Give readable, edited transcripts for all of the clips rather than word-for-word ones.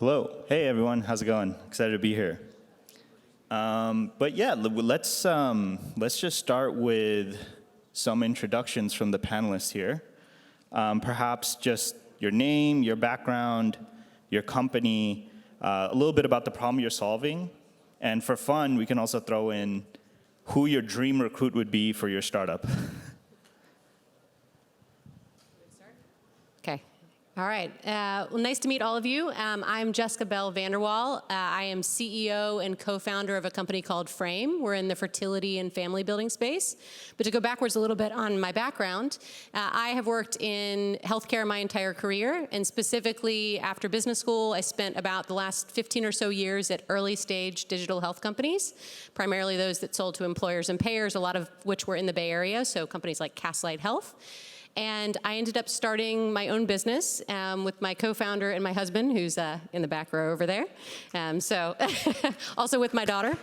Hello. Hey, everyone. How's it going? Excited to be here. But yeah, let's just start with some introductions from the panelists here. Perhaps just your name, your background, your company, a little bit about the problem you're solving. And for fun, we can also throw in who your dream recruit would be for your startup. Okay. All right. Well, nice to meet all of you. I'm Jessica Bell Vanderwall. I am CEO and co-founder of a company called Frame. We're in the fertility and family building space. But to go backwards a little bit on my background, I have worked in healthcare my entire career, and specifically after business school, I spent about the last 15 or so years at early stage digital health companies, primarily those that sold to employers and payers, a lot of which were in the Bay Area, so companies like Castlight Health. And I ended up starting my own business with my co-founder and my husband, who's in the back row over there. Also with my daughter.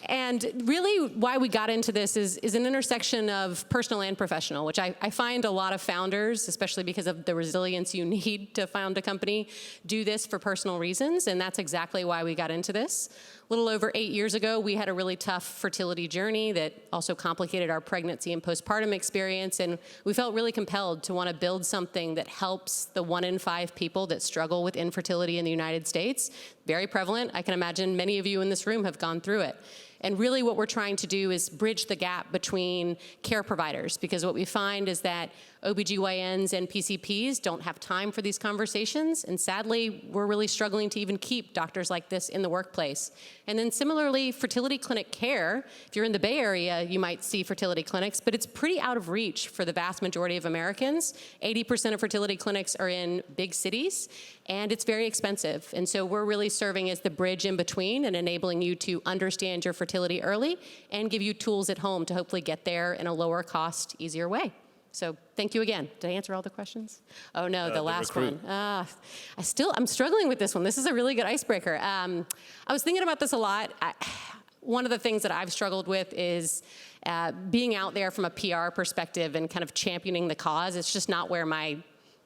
And really why we got into this is an intersection of personal and professional, which I find a lot of founders, especially because of the resilience you need to found a company, do this for personal reasons, and that's exactly why we got into this. A little over 8 years ago, we had a really tough fertility journey that also complicated our pregnancy and postpartum experience, and we felt really compelled to want to build something that helps the 1 in 5 people that struggle with infertility in the United States. Very prevalent. I can imagine many of you in this room have gone through it. And really what we're trying to do is bridge the gap between care providers, because what we find is that OBGYNs and PCPs don't have time for these conversations, and sadly, we're really struggling to even keep doctors like this in the workplace. And then similarly, fertility clinic care, if you're in the Bay Area, you might see fertility clinics, but it's pretty out of reach for the vast majority of Americans. 80% of fertility clinics are in big cities, and it's very expensive. And so we're really serving as the bridge in between and enabling you to understand your fertility early and give you tools at home to hopefully get there in a lower cost, easier way. So thank you again. Did I answer all the questions? Oh no, the last one. I'm struggling with this one. This is a really good icebreaker. I was thinking about this a lot. One of the things that I've struggled with is being out there from a PR perspective and kind of championing the cause. It's just not where my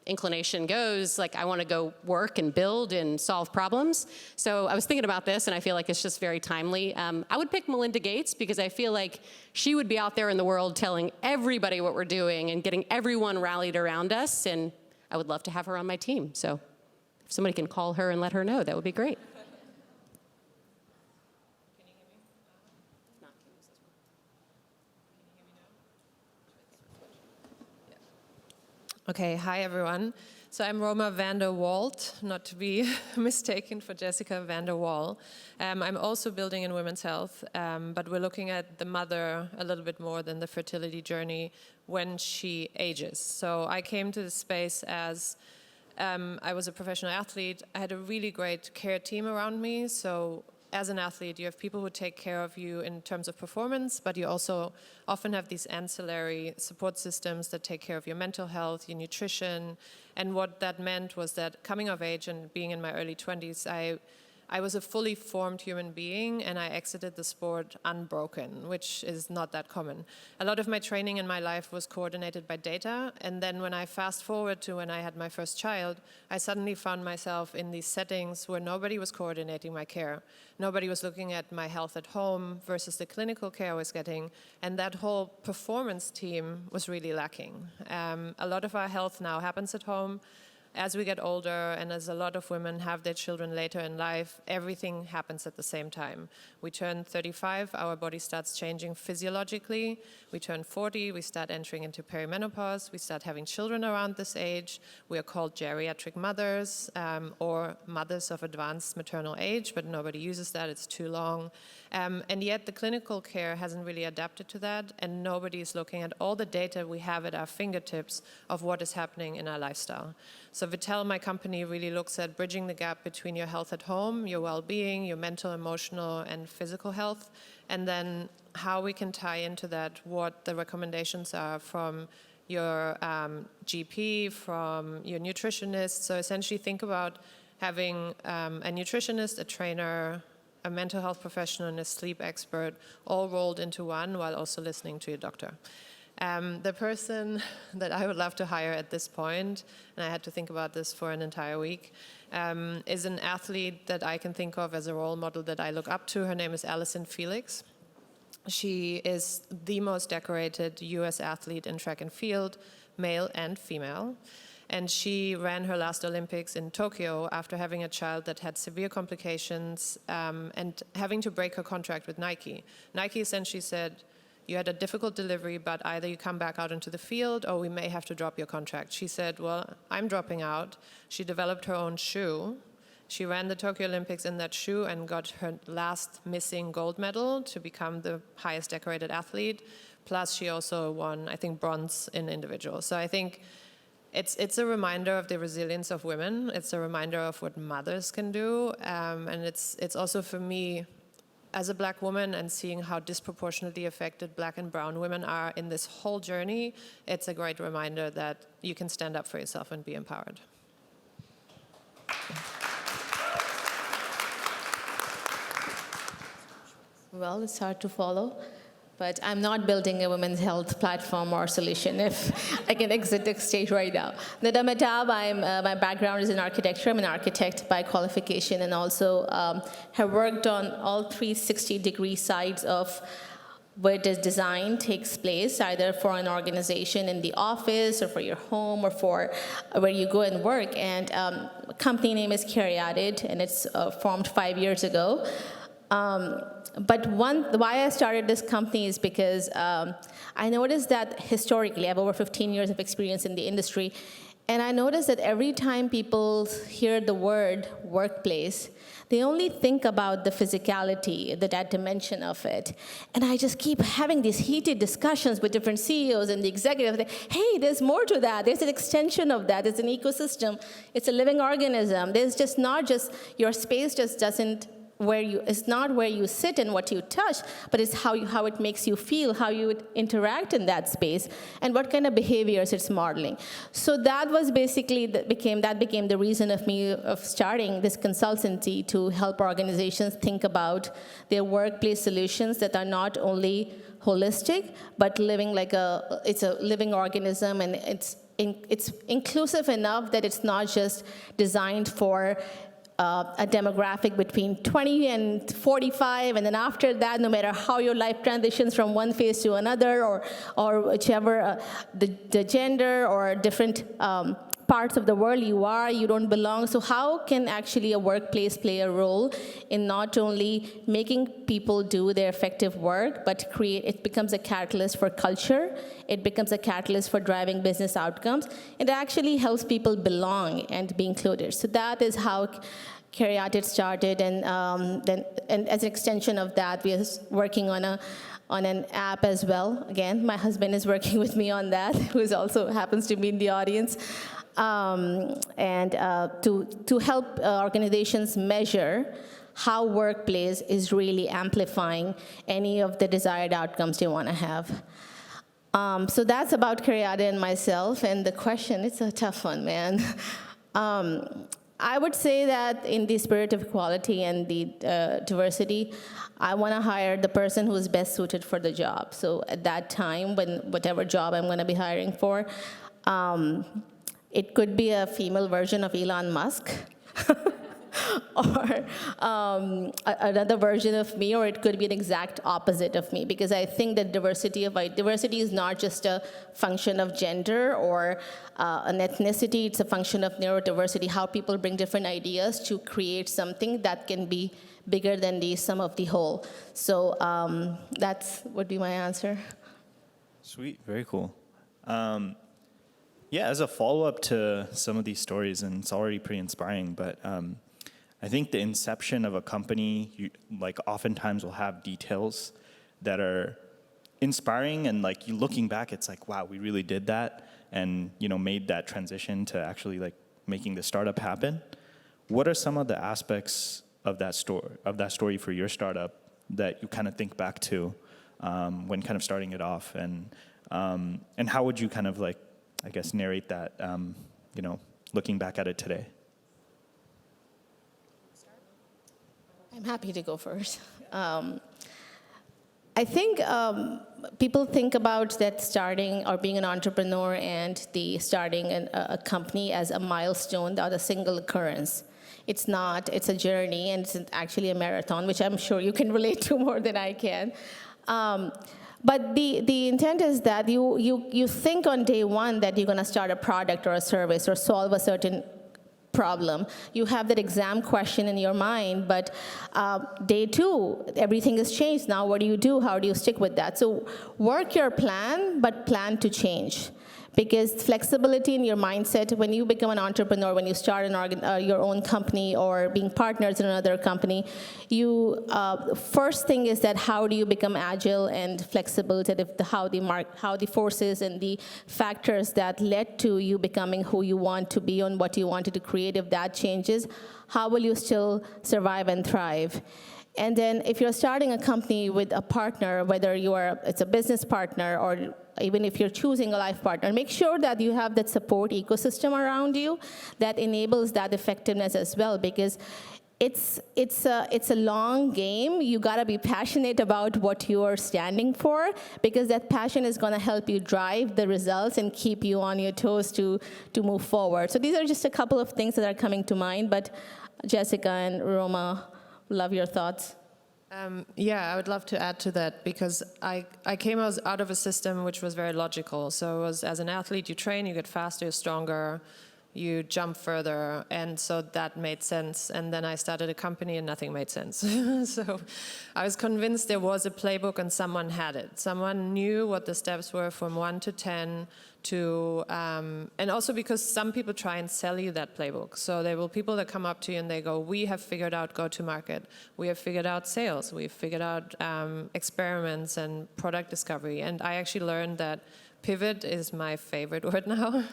inclination goes. Like, I want to go work and build and solve problems. So I was thinking about this, and I feel like it's just very timely. I would pick Melinda Gates because I feel like she would be out there in the world telling everybody what we're doing and getting everyone rallied around us, and I would love to have her on my team. So if somebody can call her and let her know, that would be great. Okay, hi everyone. So I'm Roma van der Walt, not to be mistaken for Jessica van der Wall. I'm also building in women's health, but we're looking at the mother a little bit more than the fertility journey when she ages. So I came to this space as I was a professional athlete. I had a really great care team around me. So as an athlete, you have people who take care of you in terms of performance, but you also often have these ancillary support systems that take care of your mental health, your nutrition. And what that meant was that coming of age and being in my early 20s, I was a fully formed human being, and I exited the sport unbroken, which is not that common. A lot of my training in my life was coordinated by data, and then when I fast forward to when I had my first child, I suddenly found myself in these settings where nobody was coordinating my care. Nobody was looking at my health at home versus the clinical care I was getting, and that whole performance team was really lacking. A lot of our health now happens at home. As we get older and as a lot of women have their children later in life, everything happens at the same time. We turn 35, our body starts changing physiologically. We turn 40, we start entering into perimenopause. We start having children around this age. We are called geriatric mothers or mothers of advanced maternal age, but nobody uses that, it's too long. And yet the clinical care hasn't really adapted to that, and nobody is looking at all the data we have at our fingertips of what is happening in our lifestyle. So Vitel, my company, really looks at bridging the gap between your health at home, your well-being, your mental, emotional, and physical health, and then how we can tie into that what the recommendations are from your GP, from your nutritionist. So essentially think about having a nutritionist, a trainer, a mental health professional, and a sleep expert all rolled into one while also listening to your doctor. The person that I would love to hire at this point, and I had to think about this for an entire week, is an athlete that I can think of as a role model that I look up to. Her name is Allison Felix. She is the most decorated US athlete in track and field, male and female. And she ran her last Olympics in Tokyo after having a child that had severe complications and having to break her contract with Nike. Nike essentially said, you had a difficult delivery, but either you come back out into the field or we may have to drop your contract. She said, well, I'm dropping out. She developed her own shoe. She ran the Tokyo Olympics in that shoe and got her last missing gold medal to become the highest decorated athlete. Plus, she also won, I think, bronze in individual. So I think it's a reminder of the resilience of women. It's a reminder of what mothers can do. And it's also for me, as a Black woman and seeing how disproportionately affected Black and brown women are in this whole journey, it's a great reminder that you can stand up for yourself and be empowered. Well, it's hard to follow, but I'm not building a women's health platform or solution if I can exit the stage right now. Nida Mehtab, my background is in architecture. I'm an architect by qualification and also have worked on all 360-degree sides of where the design takes place, either for an organization in the office or for your home or for where you go and work. And company name is Caryatid, and it's formed 5 years ago. But why I started this company is because I noticed that historically, I have over 15 years of experience in the industry, and I noticed that every time people hear the word workplace, they only think about the physicality, that dimension of it. And I just keep having these heated discussions with different CEOs and the executives. Hey, there's more to that. There's an extension of that. It's an ecosystem. It's a living organism. There's just not just, your space just doesn't it's not where you sit and what you touch, but it's how it makes you feel, how you would interact in that space, and what kind of behaviors it's modeling. So that was basically became the reason of starting this consultancy to help organizations think about their workplace solutions that are not only holistic, but living like it's a living organism, and it's inclusive enough that it's not just designed for a demographic between 20 and 45, and then after that, no matter how your life transitions from one phase to another, or whichever the gender or different parts of the world you don't belong. So how can actually a workplace play a role in not only making people do their effective work, but it becomes a catalyst for culture, it becomes a catalyst for driving business outcomes, it actually helps people belong and be included. So that is how Caryatid started, and as an extension of that, we are working on an app as well. Again, my husband is working with me on that, who also happens to be in the audience. To help organizations measure how workplace is really amplifying any of the desired outcomes they want to have. So that's about Caryatid and myself. And the question, it's a tough one, man. I would say that in the spirit of equality and the diversity, I want to hire the person who's best suited for the job. So at that time, when whatever job I'm going to be hiring for, it could be a female version of Elon Musk, or another version of me, or it could be an exact opposite of me, because I think that diversity is not just a function of gender or an ethnicity, it's a function of neurodiversity, how people bring different ideas to create something that can be bigger than the sum of the whole. So that would be my answer. Sweet, very cool. Yeah, as a follow-up to some of these stories, and it's already pretty inspiring, but I think the inception of a company, oftentimes will have details that are inspiring, and you looking back, it's like, wow, we really did that, and made that transition to actually making the startup happen. What are some of the aspects of that story for your startup that you kind of think back to when kind of starting it off, and how would you kind of I guess narrate that, looking back at it today? I'm happy to go first. I think people think about that starting or being an entrepreneur and the starting a company as a milestone or a single occurrence. It's not. It's a journey, and it's actually a marathon, which I'm sure you can relate to more than I can. But the intent is that you think on day one that you're going to start a product or a service or solve a certain problem. You have that exam question in your mind, but day two, everything has changed. Now what do you do? How do you stick with that? So work your plan, but plan to change. Because flexibility in your mindset, when you become an entrepreneur, when you start your own company or being partners in another company, first thing is that how do you become agile and flexible to how the forces and the factors that led to you becoming who you want to be and what you wanted to create, if that changes, how will you still survive and thrive? And then if you're starting a company with a partner, whether it's a business partner or even if you're choosing a life partner, make sure that you have that support ecosystem around you that enables that effectiveness as well, because it's a long game. You gotta be passionate about what you are standing for, because that passion is gonna help you drive the results and keep you on your toes to move forward. So these are just a couple of things that are coming to mind, but Jessica and Roma, love your thoughts. Yeah, I would love to add to that, because I came out of a system which was very logical. So it was, as an athlete, you train, you get faster, you're stronger, you jump further, and so that made sense. And then I started a company and nothing made sense. So I was convinced there was a playbook and someone had it. Someone knew what the steps were from 1 to 10 to, and also because some people try and sell you that playbook. So there will people that come up to you and they go, we have figured out go-to-market, we have figured out sales, we've figured out experiments and product discovery. And I actually learned that pivot is my favorite word now.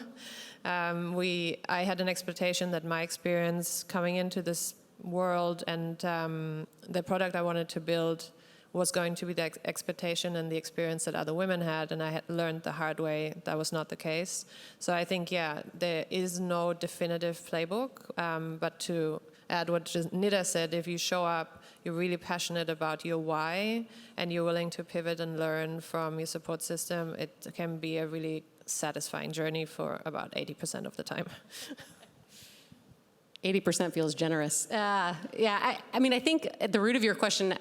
I had an expectation that my experience coming into this world and the product I wanted to build was going to be the expectation and the experience that other women had, and I had learned the hard way that was not the case. So I think, yeah, there is no definitive playbook, but to add what Nida said, if you show up, you're really passionate about your why, and you're willing to pivot and learn from your support system, it can be a really satisfying journey for about 80% of the time. 80% feels generous. I mean, I think at the root of your question,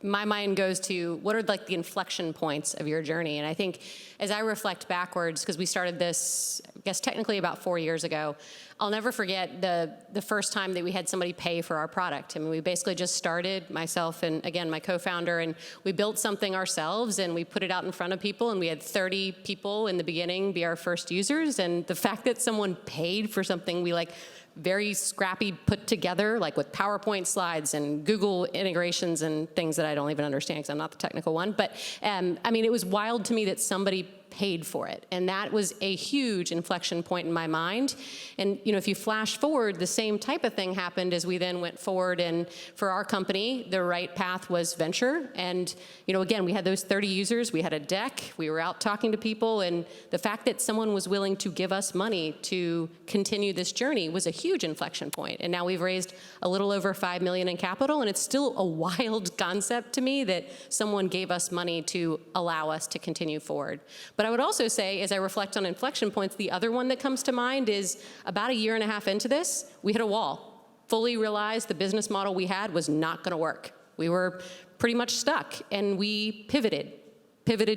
my mind goes to what are like the inflection points of your journey. And I think as I reflect backwards, because we started this, I guess technically about 4 years ago, I'll never forget the first time that we had somebody pay for our product. I mean, we basically just started, myself and again, my co-founder, and we built something ourselves and we put it out in front of people, and we had 30 people in the beginning be our first users. And the fact that someone paid for something we like very scrappy put together, like with PowerPoint slides and Google integrations and things that I don't even understand because I'm not the technical one. But I mean, it was wild to me that somebody paid for it. And that was a huge inflection point in my mind. And if you flash forward, the same type of thing happened as we then went forward. And for our company, the right path was venture. And again, we had those 30 users, we had a deck, we were out talking to people, and the fact that someone was willing to give us money to continue this journey was a huge inflection point. And now we've raised a little over $5 million in capital, and it's still a wild concept to me that someone gave us money to allow us to continue forward. But I would also say, as I reflect on inflection points, the other one that comes to mind is about 1.5 years into this, we hit a wall. Fully realized the business model we had was not going to work. We were pretty much stuck, and we pivoted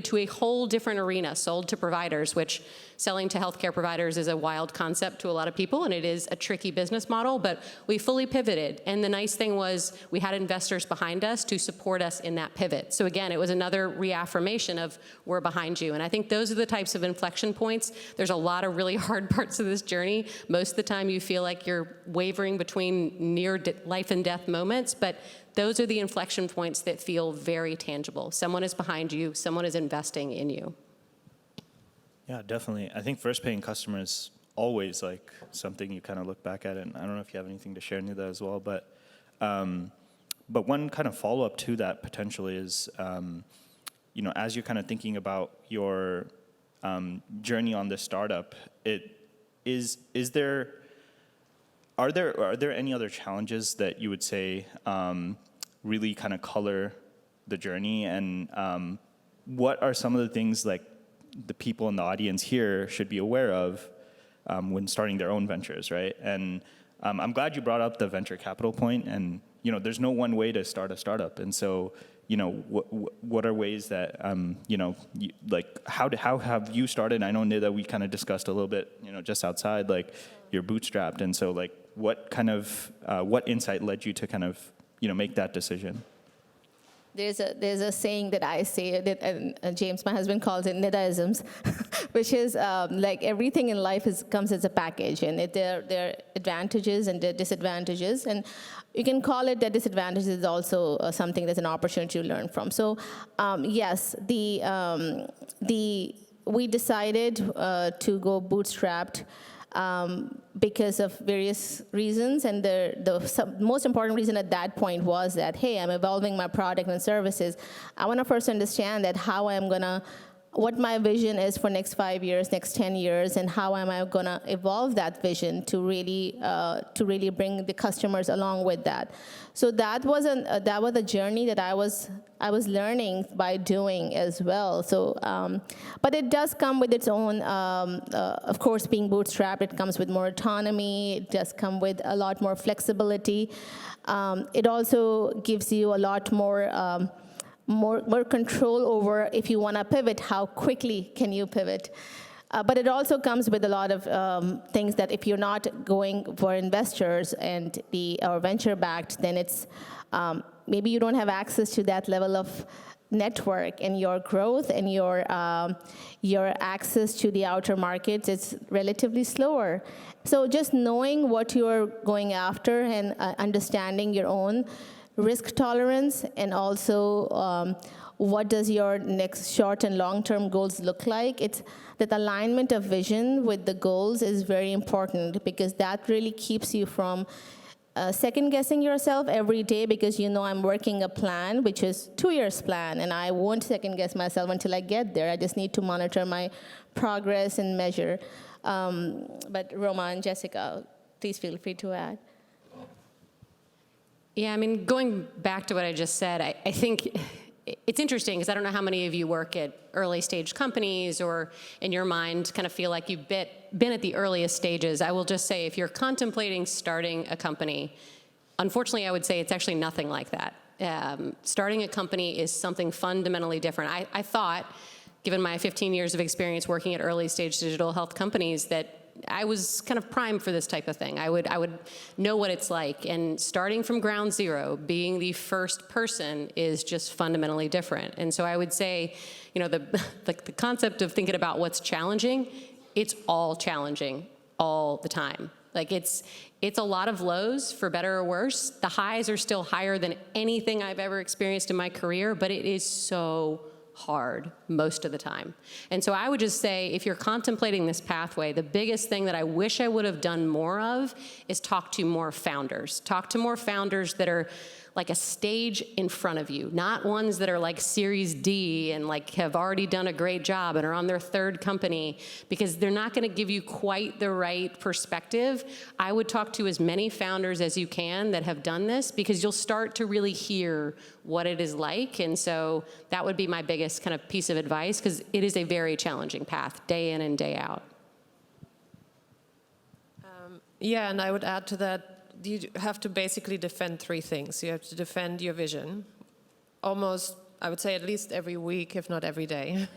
to a whole different arena, sold to providers, which selling to healthcare providers is a wild concept to a lot of people, and it is a tricky business model, but we fully pivoted. And the nice thing was we had investors behind us to support us in that pivot. So again, it was another reaffirmation of we're behind you. And I think those are the types of inflection points. There's a lot of really hard parts of this journey. Most of the time you feel like you're wavering between near life and death moments, but those are the inflection points that feel very tangible. Someone is behind you, someone is investing in you. Yeah, definitely. I think first paying customer is always like something you kind of look back at, and I don't know if you have anything to share, Nida, as well, but one kind of follow-up to that potentially is, as you're kind of thinking about your journey on this startup, are there any other challenges that you would say really kind of color the journey, and what are some of the things like the people in the audience here should be aware of when starting their own ventures, right? And I'm glad you brought up the venture capital point, and there's no one way to start a startup, and so what are ways that how have you started? I know, Nida, we kind of discussed a little bit just outside, like you're bootstrapped, and so like what insight led you to kind of make that decision? There's a saying that I say that James, my husband, calls it Nidaisms, which is like everything in life comes as a package, and there are advantages and there are disadvantages, and you can call it that disadvantages is also something that's an opportunity to learn from. So yes, we decided to go bootstrapped because of various reasons, and the most important reason at that point was that, hey, I'm evolving my product and services. I want to first understand that what my vision is for next 5 years, next 10 years, and how am I going to evolve that vision to really bring the customers along with that. So that was a journey that I was learning by doing as well. So, but it does come with its own, of course, being bootstrapped, it comes with more autonomy, it does come with a lot more flexibility. It also gives you a lot more control over, if you want to pivot, how quickly can you pivot. But it also comes with a lot of things that if you're not going for investors or venture-backed, then it's maybe you don't have access to that level of network, and your growth and your access to the outer markets is relatively slower. So just knowing what you're going after and understanding your own risk tolerance, and also what does your next short and long-term goals look like. It's that alignment of vision with the goals is very important, because that really keeps you from second-guessing yourself every day, because I'm working a plan, which is 2 years plan, and I won't second-guess myself until I get there. I just need to monitor my progress and measure. But Roma and Jessica, please feel free to add. Yeah, I mean, going back to what I just said, I think it's interesting because I don't know how many of you work at early stage companies or in your mind kind of feel like you've been at the earliest stages. I will just say, if you're contemplating starting a company, unfortunately, I would say it's actually nothing like that. Starting a company is something fundamentally different. I thought, given my 15 years of experience working at early stage digital health companies, that I was kind of primed for this type of thing. I would know what it's like, and starting from ground zero, being the first person, is just fundamentally different. And so I would say, the concept of thinking about what's challenging, it's all challenging all the time. Like it's a lot of lows, for better or worse. The highs are still higher than anything I've ever experienced in my career, but it is so hard most of the time. And so I would just say, if you're contemplating this pathway, the biggest thing that I wish I would have done more of is talk to more founders. Talk to more founders that are like a stage in front of you, not ones that are like Series D and like have already done a great job and are on their third company, because they're not going to give you quite the right perspective. I would talk to as many founders as you can that have done this, because you'll start to really hear what it is like. And so that would be my biggest kind of piece of advice, because it is a very challenging path, day in and day out. Yeah, and I would add to that, you have to basically defend three things. You have to defend your vision. Almost, I would say, at least every week, if not every day.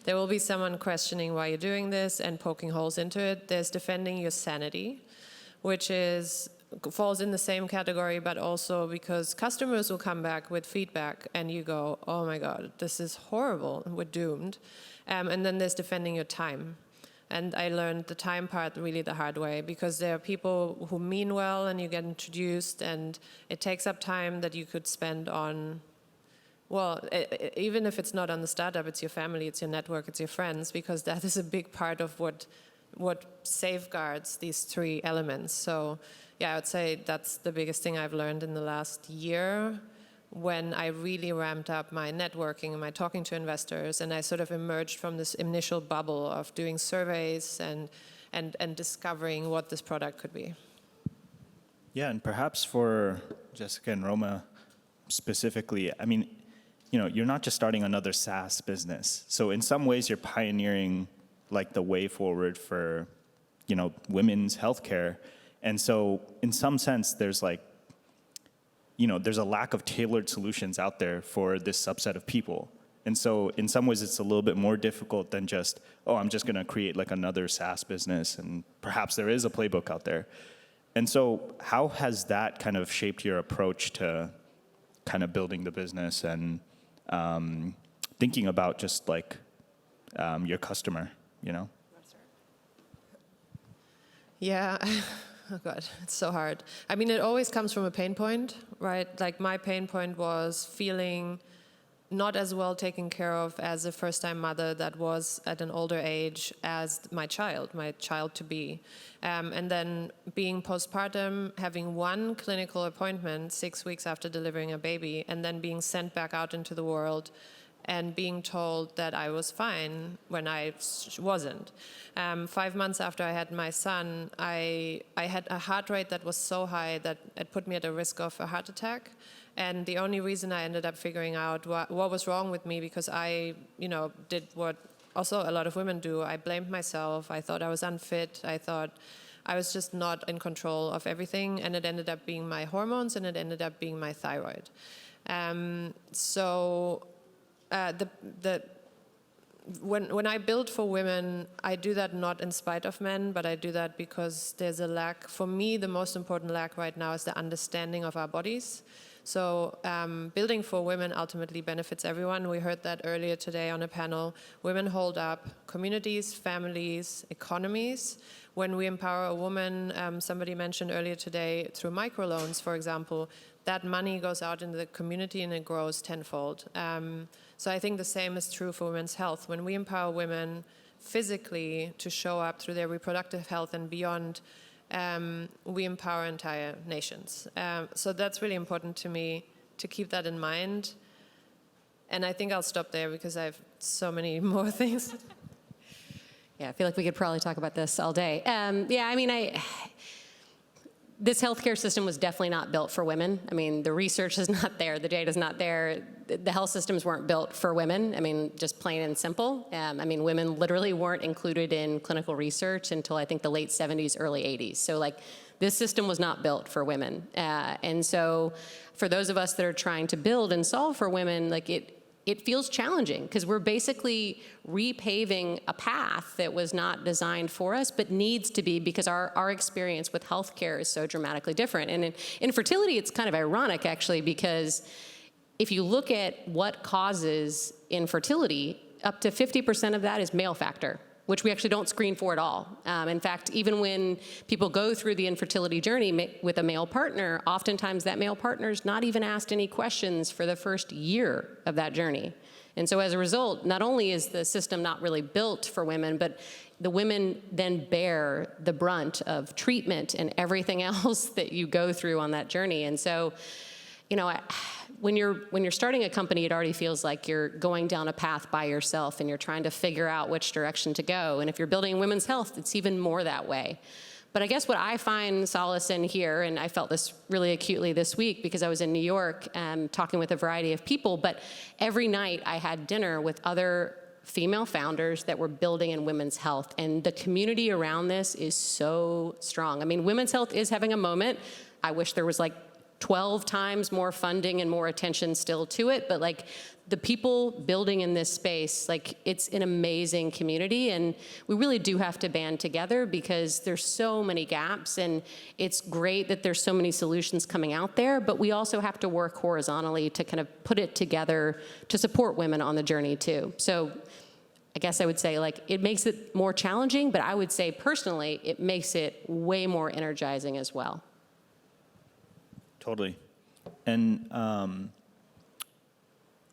There will be someone questioning why you're doing this and poking holes into it. There's defending your sanity, which falls in the same category, but also because customers will come back with feedback and you go, oh my God, this is horrible, we're doomed. And then there's defending your time. And I learned the time part really the hard way, because there are people who mean well and you get introduced, and it takes up time that you could spend on, well, even if it's not on the startup, it's your family, it's your network, it's your friends, because that is a big part of what safeguards these three elements. So yeah, I would say that's the biggest thing I've learned in the last year, when I really ramped up my networking and my talking to investors, and I sort of emerged from this initial bubble of doing surveys and discovering what this product could be. Yeah, and perhaps for Jessica and Roma specifically, I mean, you're not just starting another SaaS business. So in some ways, you're pioneering like the way forward for, women's healthcare. And so in some sense, there's like, there's a lack of tailored solutions out there for this subset of people. And so in some ways, it's a little bit more difficult than just, I'm just going to create like another SaaS business, and perhaps there is a playbook out there. And so how has that kind of shaped your approach to kind of building the business and thinking about just like your customer, Yeah. Oh God, it's so hard. I mean, it always comes from a pain point, right? Like my pain point was feeling not as well taken care of as a first-time mother that was at an older age as my child to be. And then being postpartum, having one clinical appointment 6 weeks after delivering a baby, and then being sent back out into the world and being told that I was fine when I wasn't. 5 months after I had my son, I had a heart rate that was so high that it put me at a risk of a heart attack. And the only reason I ended up figuring out what was wrong with me, because I, did what also a lot of women do. I blamed myself. I thought I was unfit. I thought I was just not in control of everything. And it ended up being my hormones, and it ended up being my thyroid. When I build for women, I do that not in spite of men, but I do that because there's a lack. For me, the most important lack right now is the understanding of our bodies. So building for women ultimately benefits everyone. We heard that earlier today on a panel. Women hold up communities, families, economies. When we empower a woman, somebody mentioned earlier today, through microloans, for example, that money goes out into the community and it grows tenfold. So I think the same is true for women's health. When we empower women physically to show up through their reproductive health and beyond, we empower entire nations. So that's really important to me to keep that in mind. And I think I'll stop there because I have so many more things. Yeah, I feel like we could probably talk about this all day. This healthcare system was definitely not built for women. I mean, the research is not there, the data's not there. The health systems weren't built for women. I mean, just plain and simple. Women literally weren't included in clinical research until I think the late 70s, early 80s. So like, this system was not built for women. And so for those of us that are trying to build and solve for women, like it feels challenging because we're basically repaving a path that was not designed for us, but needs to be because our experience with healthcare is so dramatically different. And in infertility, it's kind of ironic actually, because if you look at what causes infertility, up to 50% of that is male factor, which we actually don't screen for at all. In fact, even when people go through the infertility journey with a male partner, oftentimes that male partner's not even asked any questions for the first year of that journey. And so as a result, not only is the system not really built for women, but the women then bear the brunt of treatment and everything else that you go through on that journey. And so, when you're starting a company, it already feels like you're going down a path by yourself and you're trying to figure out which direction to go. And if you're building women's health, it's even more that way. But I guess what I find solace in here, and I felt this really acutely this week because I was in New York talking with a variety of people, but every night I had dinner with other female founders that were building in women's health. And the community around this is so strong. I mean, women's health is having a moment. I wish there was like 12 times more funding and more attention still to it, but like the people building in this space, like it's an amazing community, and we really do have to band together because there's so many gaps, and it's great that there's so many solutions coming out there, but we also have to work horizontally to kind of put it together to support women on the journey too. So I guess I would say like it makes it more challenging, but I would say personally, it makes it way more energizing as well. Totally. And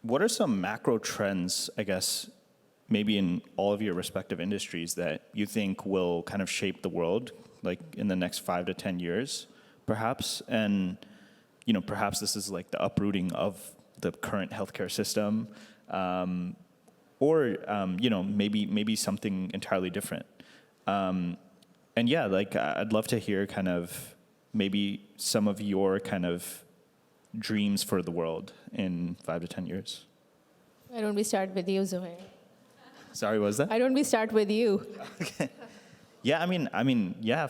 what are some macro trends, I guess, maybe in all of your respective industries that you think will kind of shape the world, like in the next 5 to 10 years, perhaps? And, perhaps this is like the uprooting of the current healthcare system, or, maybe something entirely different. And yeah, like I'd love to hear kind of maybe some of your kind of dreams for the world in 5 to 10 years. Why don't we start with you, Zuhayeer? Sorry, what was that? Why don't we start with you? Yeah, yeah.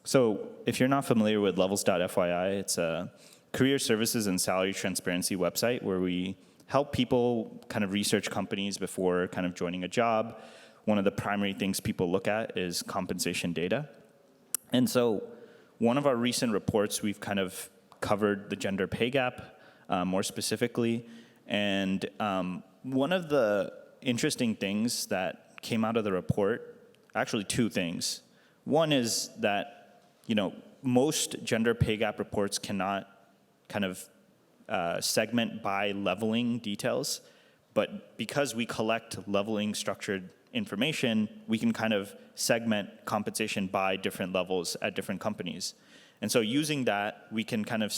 So if you're not familiar with Levels.fyi, it's a career services and salary transparency website where we help people kind of research companies before kind of joining a job. One of the primary things people look at is compensation data. And so one of our recent reports, we've kind of covered the gender pay gap more specifically. And one of the interesting things that came out of the report, actually two things. One is that, most gender pay gap reports cannot kind of segment by leveling details, but because we collect leveling structured information, we can kind of segment compensation by different levels at different companies. And so using that, we can kind of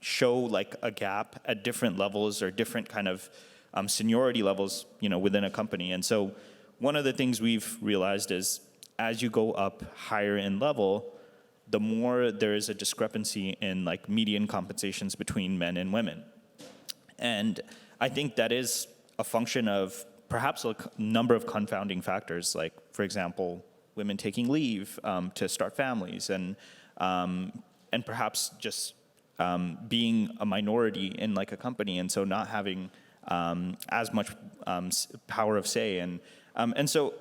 show like a gap at different levels or different kind of seniority levels, within a company. And so one of the things we've realized is as you go up higher in level, the more there is a discrepancy in like median compensations between men and women. And I think that is a function of perhaps a number of confounding factors, like, for example, women taking leave to start families, and perhaps just being a minority in like a company, and so not having as much power of say. And so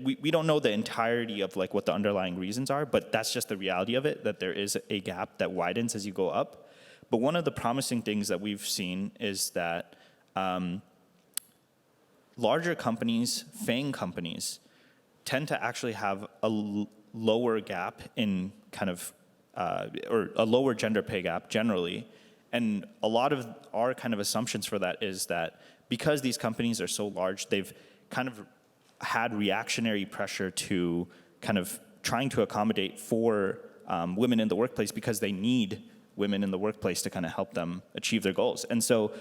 we don't know the entirety of like what the underlying reasons are, but that's just the reality of it, that there is a gap that widens as you go up. But one of the promising things that we've seen is that larger companies, FANG companies, tend to actually have a lower gap in kind of, or a lower gender pay gap generally. And a lot of our kind of assumptions for that is that because these companies are so large, they've kind of had reactionary pressure to kind of trying to accommodate for women in the workplace because they need women in the workplace to kind of help them achieve their goals. And so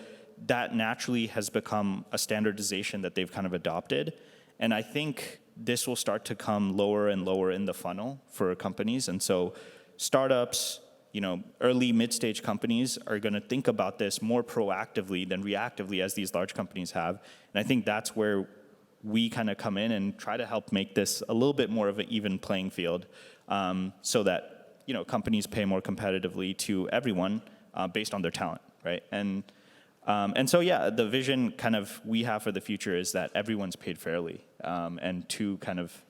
that naturally has become a standardization that they've kind of adopted. And I think this will start to come lower and lower in the funnel for companies. And so startups, early mid-stage companies are going to think about this more proactively than reactively as these large companies have. And I think that's where we kind of come in and try to help make this a little bit more of an even playing field, so that companies pay more competitively to everyone based on their talent, right? And so yeah, the vision kind of we have for the future is that everyone's paid fairly and to kind of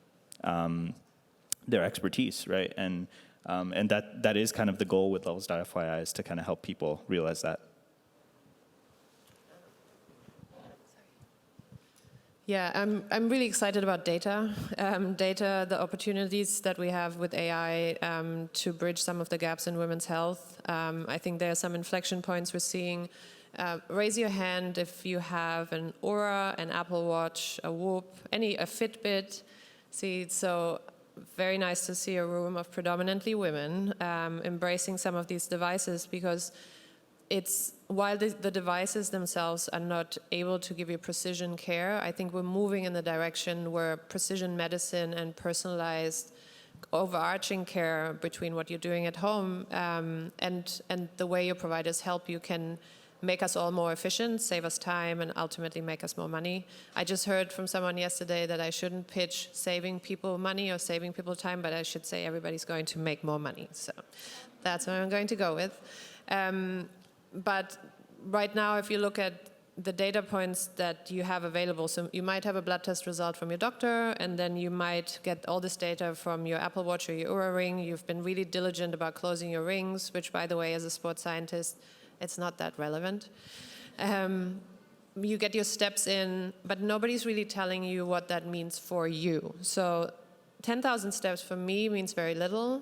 their expertise, right? And that is kind of the goal with Levels.fyi, is to kind of help people realize that. Yeah, I'm really excited about data. Data, the opportunities that we have with AI to bridge some of the gaps in women's health. I think there are some inflection points we're seeing. Raise your hand if you have an Aura, an Apple Watch, a Whoop, a Fitbit. See, so very nice to see a room of predominantly women embracing some of these devices, because while the devices themselves are not able to give you precision care, I think we're moving in the direction where precision medicine and personalized overarching care between what you're doing at home and the way your providers help you can make us all more efficient, save us time, and ultimately make us more money. I just heard from someone yesterday that I shouldn't pitch saving people money or saving people time, but I should say everybody's going to make more money. So that's what I'm going to go with. But right now, if you look at the data points that you have available, so you might have a blood test result from your doctor, and then you might get all this data from your Apple Watch or your Oura Ring. You've been really diligent about closing your rings, which, by the way, as a sports scientist, it's not that relevant. You get your steps in, but nobody's really telling you what that means for you. So 10,000 steps for me means very little.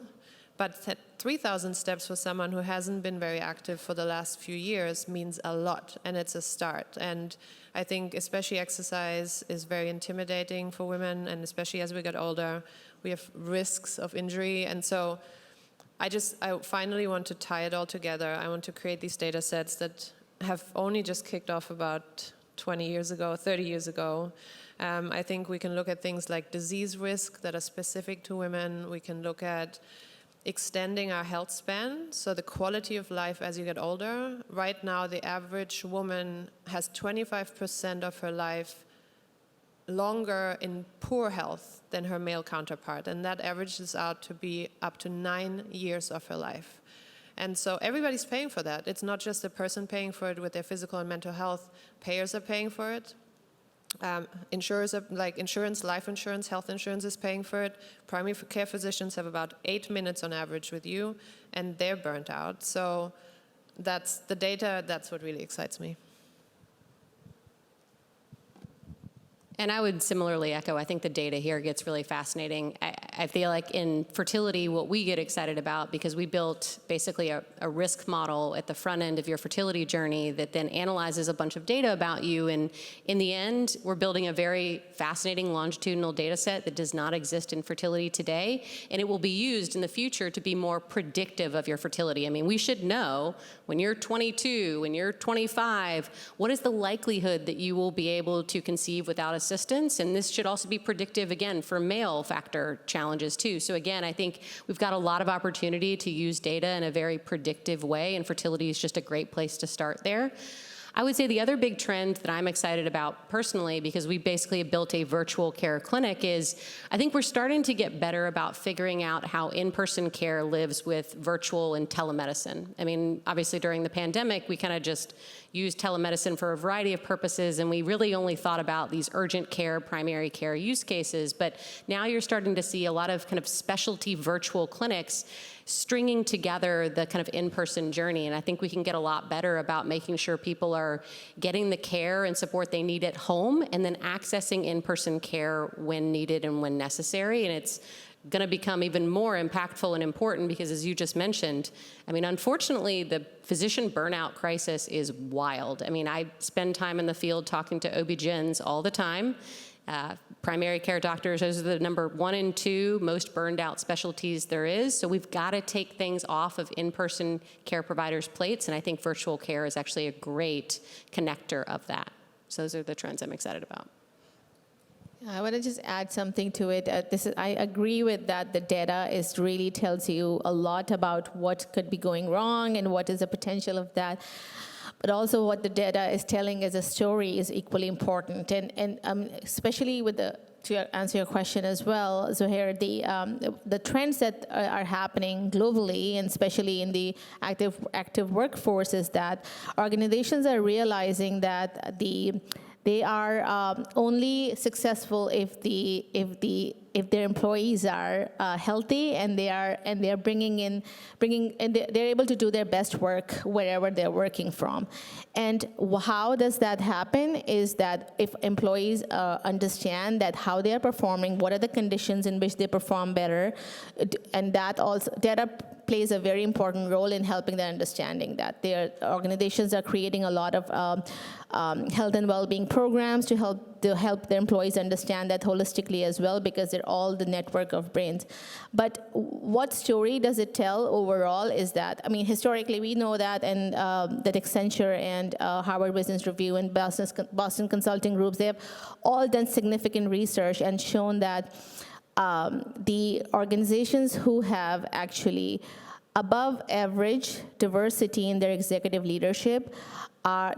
But 3,000 steps for someone who hasn't been very active for the last few years means a lot, and it's a start. And I think especially exercise is very intimidating for women, and especially as we get older, we have risks of injury. And so I finally want to tie it all together. I want to create these data sets that have only just kicked off about 20 years ago, 30 years ago. I think we can look at things like disease risk that are specific to women. We can look at extending our health span, so the quality of life as you get older. Right now, the average woman has 25% of her life longer in poor health than her male counterpart, and that averages out to be up to 9 years of her life. And so everybody's paying for that. It's not just the person paying for it with their physical and mental health. Payers are paying for it. Insurers, like insurance, life insurance, health insurance is paying for it. Primary care physicians have about 8 minutes on average with you, and they're burnt out. So that's the data, that's what really excites me. And I would similarly echo, I think the data here gets really fascinating. I feel like in fertility, what we get excited about, because we built basically a risk model at the front end of your fertility journey that then analyzes a bunch of data about you. And in the end, we're building a very fascinating longitudinal data set that does not exist in fertility today. And it will be used in the future to be more predictive of your fertility. I mean, we should know when you're 22, when you're 25, what is the likelihood that you will be able to conceive without assistance? And this should also be predictive, again, for male factor challenges too. So again, I think we've got a lot of opportunity to use data in a very predictive way, and fertility is just a great place to start there. I would say the other big trend that I'm excited about personally, because we basically have built a virtual care clinic, is I think we're starting to get better about figuring out how in-person care lives with virtual and telemedicine. I mean, obviously during the pandemic, we kind of just used telemedicine for a variety of purposes, and we really only thought about these urgent care, primary care use cases. But now you're starting to see a lot of kind of specialty virtual clinics stringing together the kind of in-person journey. And I think we can get a lot better about making sure people are getting the care and support they need at home, and then accessing in-person care when needed and when necessary. And it's going to become even more impactful and important because, as you just mentioned, I mean, unfortunately, the physician burnout crisis is wild. I mean, I spend time in the field talking to OB-GYNs all the time. Primary care doctors, those are the number 1 and 2 most burned out specialties there is. So we've got to take things off of in-person care providers' plates, and I think virtual care is actually a great connector of that. So those are the trends I'm excited about. I want to just add something to it. I agree with that. The data really tells you a lot about what could be going wrong and what is the potential of that. But also what the data is telling as a story is equally important. And especially with to answer your question as well, Zuhayeer, the trends that are happening globally, and especially in the active workforce, is that organizations are realizing that they are only successful if their employees are healthy, and they're able to do their best work wherever they're working from. And how does that happen is that if employees understand that how they are performing, what are the conditions in which they perform better, and that also data plays a very important role in helping their understanding that. Their organizations are creating a lot of health and well-being programs to help their employees understand that holistically as well, because they're all the network of brains. But what story does it tell overall is that, I mean, historically we know that, and that Accenture and Harvard Business Review and Boston Consulting Groups, they have all done significant research and shown that the organizations who have actually above average diversity in their executive leadership,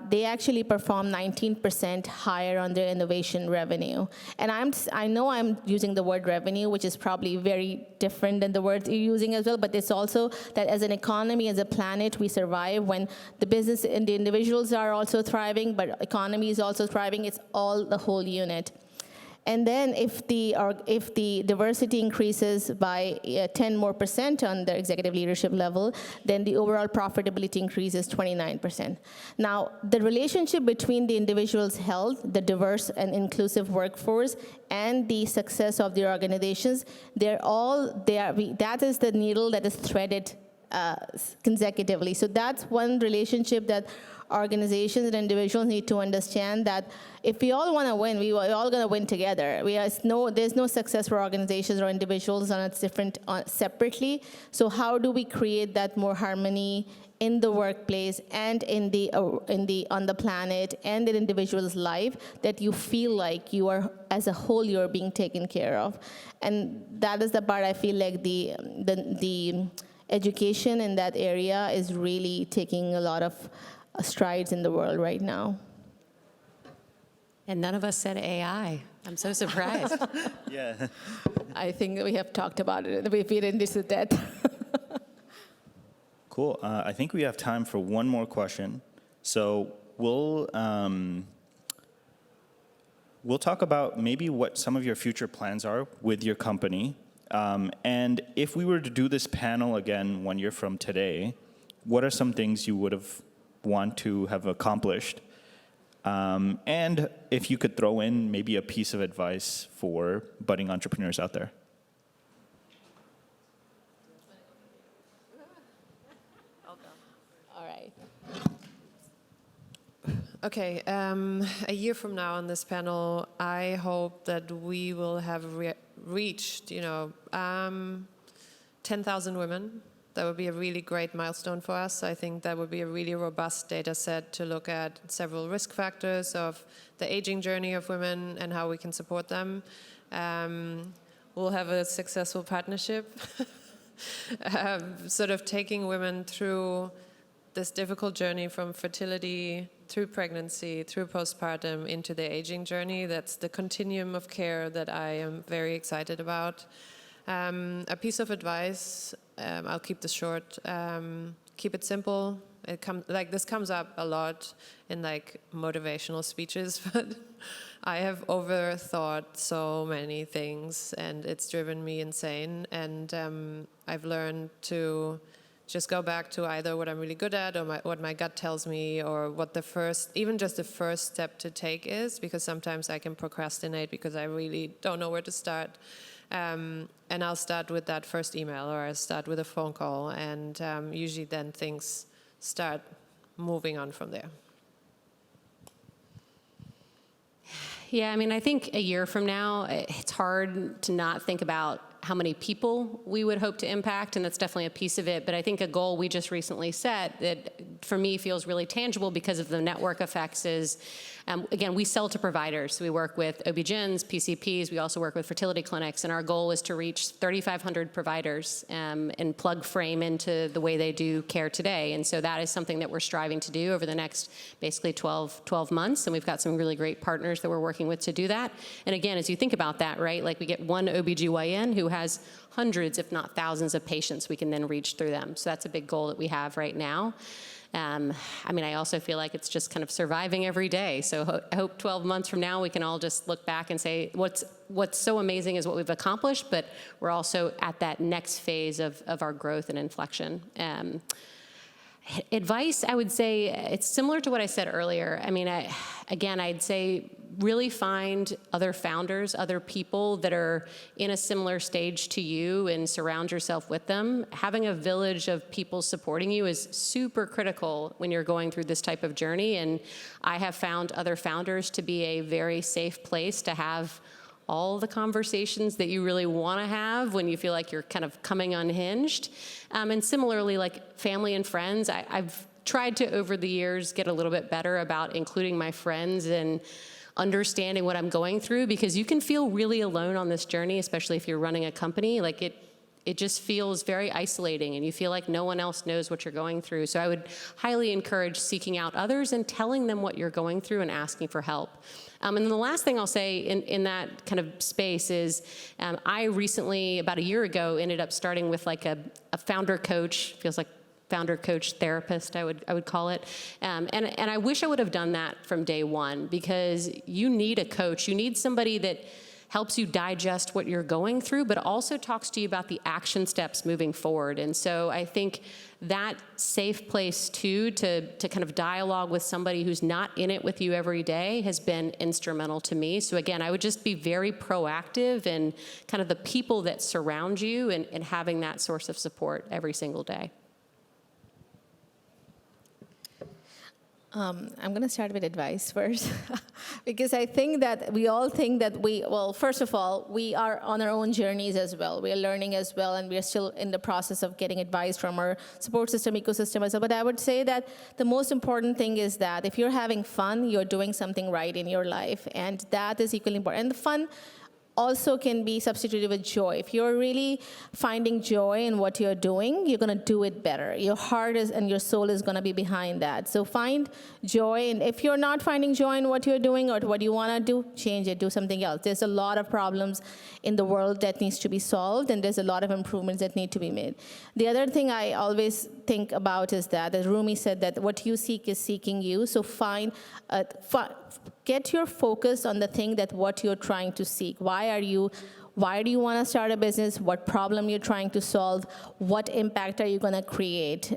they actually perform 19% higher on their innovation revenue. And I know I'm using the word revenue, which is probably very different than the word you're using as well, but it's also that as an economy, as a planet, we survive when the business and the individuals are also thriving, but economy is also thriving. It's all the whole unit. And then if the diversity increases by 10% more on the executive leadership level, then the overall profitability increases 29%. Now, the relationship between the individual's health, the diverse and inclusive workforce, and the success of their organizations, that is the needle that is threaded consecutively. So that's one relationship that organizations and individuals need to understand, that if we all want to win, we're all going to win together. There's no success for organizations or individuals on it's different separately. So how do we create that more harmony in the workplace and on the planet and in individual's life, that you feel like you are, as a whole, you're being taken care of? And that is the part I feel like the education in that area is really taking a lot of strides in the world right now. And none of us said AI. I'm so surprised. Yeah. I think we have talked about it. We didn't discuss that. Cool. I think we have time for one more question. So we'll talk about maybe what some of your future plans are with your company. And if we were to do this panel again 1 year from today, what are some things you would have want to have accomplished? And if you could throw in maybe a piece of advice for budding entrepreneurs out there. All right. Okay, a year from now on this panel, I hope that we will have reached, 10,000 women. That would be a really great milestone for us. I think that would be a really robust data set to look at several risk factors of the aging journey of women and how we can support them. We'll have a successful partnership, sort of taking women through this difficult journey from fertility through pregnancy, through postpartum, into the aging journey. That's the continuum of care that I am very excited about. A piece of advice, I'll keep this short, keep it simple. This comes up a lot in motivational speeches, but I have overthought so many things and it's driven me insane. And I've learned to just go back to either what I'm really good at or what my gut tells me, or what even just the first step to take is, because sometimes I can procrastinate because I really don't know where to start. And I'll start with that first email, or I'll start with a phone call, and usually then things start moving on from there. Yeah, I think a year from now, it's hard to not think about how many people we would hope to impact, and that's definitely a piece of it. But I think a goal we just recently set that for me feels really tangible because of the network effects is, again, we sell to providers. So we work with OB-GYNs, PCPs, we also work with fertility clinics, and our goal is to reach 3,500 providers and plug Frame into the way they do care today. And so that is something that we're striving to do over the next basically 12 months, and we've got some really great partners that we're working with to do that. And again, as you think about that, right, we get one OB-GYN who has hundreds, if not thousands of patients we can then reach through them. So that's a big goal that we have right now. I also feel like it's just kind of surviving every day. So I hope 12 months from now we can all just look back and say what's so amazing is what we've accomplished, but we're also at that next phase of our growth and inflection. Advice, I would say it's similar to what I said earlier. I'd say really find other founders, other people that are in a similar stage to you and surround yourself with them. Having a village of people supporting you is super critical when you're going through this type of journey. And I have found other founders to be a very safe place to have all the conversations that you really want to have when you feel like you're kind of coming unhinged. And similarly, family and friends, I've tried to, over the years, get a little bit better about including my friends and understanding what I'm going through, because you can feel really alone on this journey, especially if you're running a company. It just feels very isolating, and you feel like no one else knows what you're going through. So I would highly encourage seeking out others and telling them what you're going through and asking for help. And then the last thing I'll say in that kind of space is I recently, about a year ago, ended up starting with a founder coach, feels like founder coach therapist, I would call it. And I wish I would have done that from day one, because you need a coach. You need somebody that helps you digest what you're going through, but also talks to you about the action steps moving forward. And so I think that safe place too, to kind of dialogue with somebody who's not in it with you every day has been instrumental to me. So again, I would just be very proactive in kind of the people that surround you and having that source of support every single day. I'm going to start with advice first, because I think that we all think that well, first of all, we are on our own journeys as well. We are learning as well, and we are still in the process of getting advice from our support system, ecosystem as well. But I would say that the most important thing is that if you're having fun, you're doing something right in your life, and that is equally important. And the fun also can be substituted with joy. If you're really finding joy in what you're doing, you're going to do it better. Your heart is and your soul is going to be behind that. So find joy, and if you're not finding joy in what you're doing or what you want to do, change it, do something else. There's a lot of problems in the world that needs to be solved, and there's a lot of improvements that need to be made. The other thing I always think about is that, as Rumi said, that what you seek is seeking you. So get your focus on the thing that what you're trying to seek. Why do you want to start a business? What problem you're trying to solve? What impact are you going to create?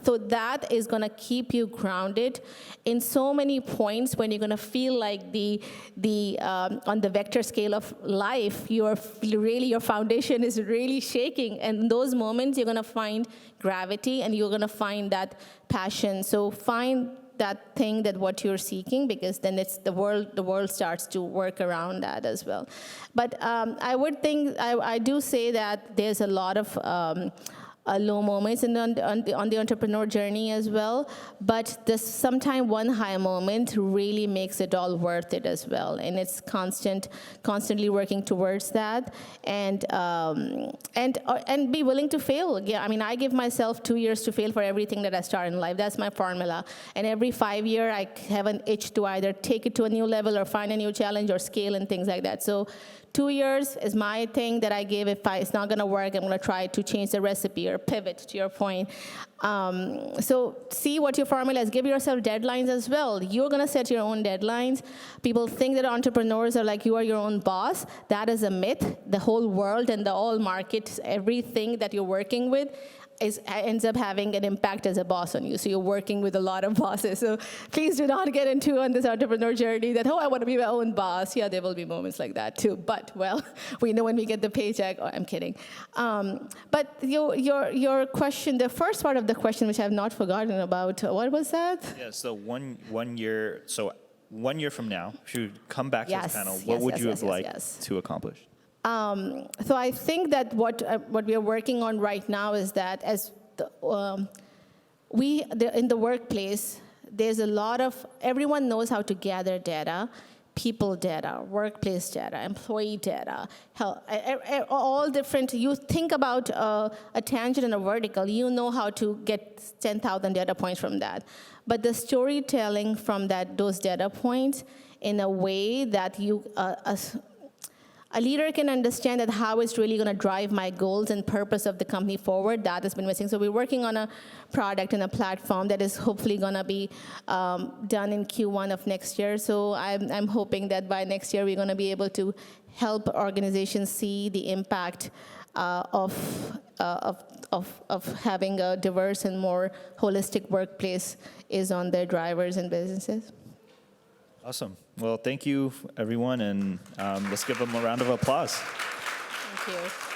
So that is going to keep you grounded in so many points when you're going to feel like on the vector scale of life, your foundation is really shaking. And in those moments, you're going to find gravity and you're going to find that passion. So find that thing that what you're seeking, because then it's the world starts to work around that as well. But I would think, I do say that there's a lot of low moments on the entrepreneur journey as well, but there's sometimes one high moment really makes it all worth it as well, and it's constantly working towards that, and be willing to fail. Yeah, I mean, I give myself 2 years to fail for everything that I start in life. That's my formula, and every 5 years I have an itch to either take it to a new level or find a new challenge or scale and things like that. So 2 years is my thing that I give. If it's not going to work, I'm going to try to change the recipe or pivot, to your point. So see what your formula is. Give yourself deadlines as well. You're going to set your own deadlines. People think that entrepreneurs are like you are your own boss. That is a myth. The whole world and the whole market, everything that you're working with, ends up having an impact as a boss on you. So you're working with a lot of bosses. So please do not get into on this entrepreneur journey that, I want to be my own boss. Yeah, there will be moments like that too. But, well, we know when we get the paycheck. Oh, I'm kidding. But your question, the first part of the question, which I've not forgotten about, what was that? Yeah, so one year, so 1 year from now, if you come back to this panel, what would you have liked to accomplish? So I think that what we are working on right now is that in the workplace, there's a lot of, everyone knows how to gather data, people data, workplace data, employee data, all different. You think about a tangent and a vertical, you know how to get 10,000 data points from that. But the storytelling from those data points in a way that a leader can understand that how it's really going to drive my goals and purpose of the company forward, that has been missing. So we're working on a product and a platform that is hopefully going to be done in Q1 of next year. So I'm hoping that by next year we're going to be able to help organizations see the impact of having a diverse and more holistic workplace is on their drivers and businesses. Awesome. Well, thank you, everyone, and let's give them a round of applause. Thank you.